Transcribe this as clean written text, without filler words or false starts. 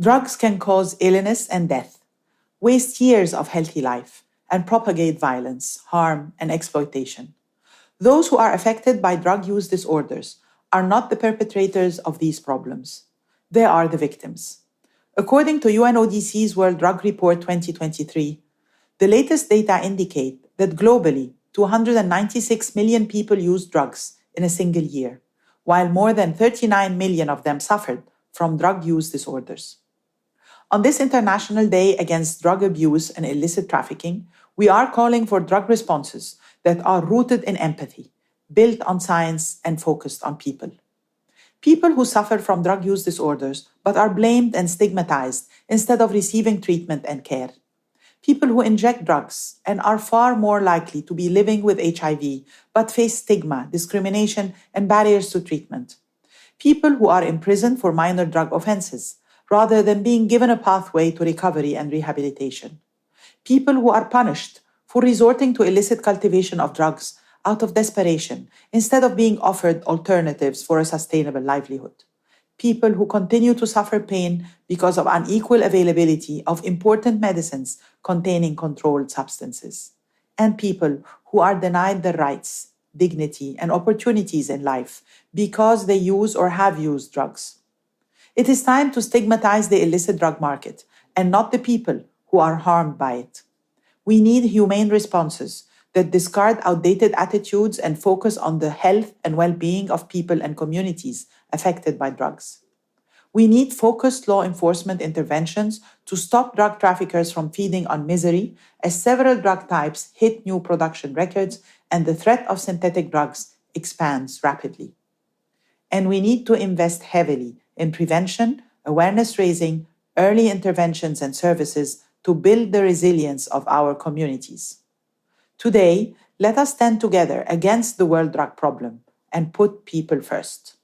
Drugs can cause illness and death, waste years of healthy life, and propagate violence, harm, and exploitation. Those who are affected by drug use disorders are not the perpetrators of these problems. They are the victims. According to UNODC's World Drug Report 2023, the latest data indicate that globally, 296 million people used drugs in a single year, while more than 39 million of them suffered from drug use disorders. On this International Day Against Drug Abuse and Illicit Trafficking, we are calling for drug responses that are rooted in empathy, built on science, and focused on people. People who suffer from drug use disorders but are blamed and stigmatized instead of receiving treatment and care. People who inject drugs and are far more likely to be living with HIV but face stigma, discrimination, and barriers to treatment. People who are imprisoned for minor drug offenses rather than being given a pathway to recovery and rehabilitation. People who are punished for resorting to illicit cultivation of drugs out of desperation instead of being offered alternatives for a sustainable livelihood. People who continue to suffer pain because of unequal availability of important medicines containing controlled substances. And people who are denied their rights, dignity, and opportunities in life because they use or have used drugs. It is time to stigmatize the illicit drug market and not the people who are harmed by it. We need humane responses that discard outdated attitudes and focus on the health and well-being of people and communities affected by drugs. We need focused law enforcement interventions to stop drug traffickers from feeding on misery as several drug types hit new production records and the threat of synthetic drugs expands rapidly. And we need to invest heavily in prevention, awareness raising, early interventions and services to build the resilience of our communities. Today, let us stand together against the world drug problem and put people first.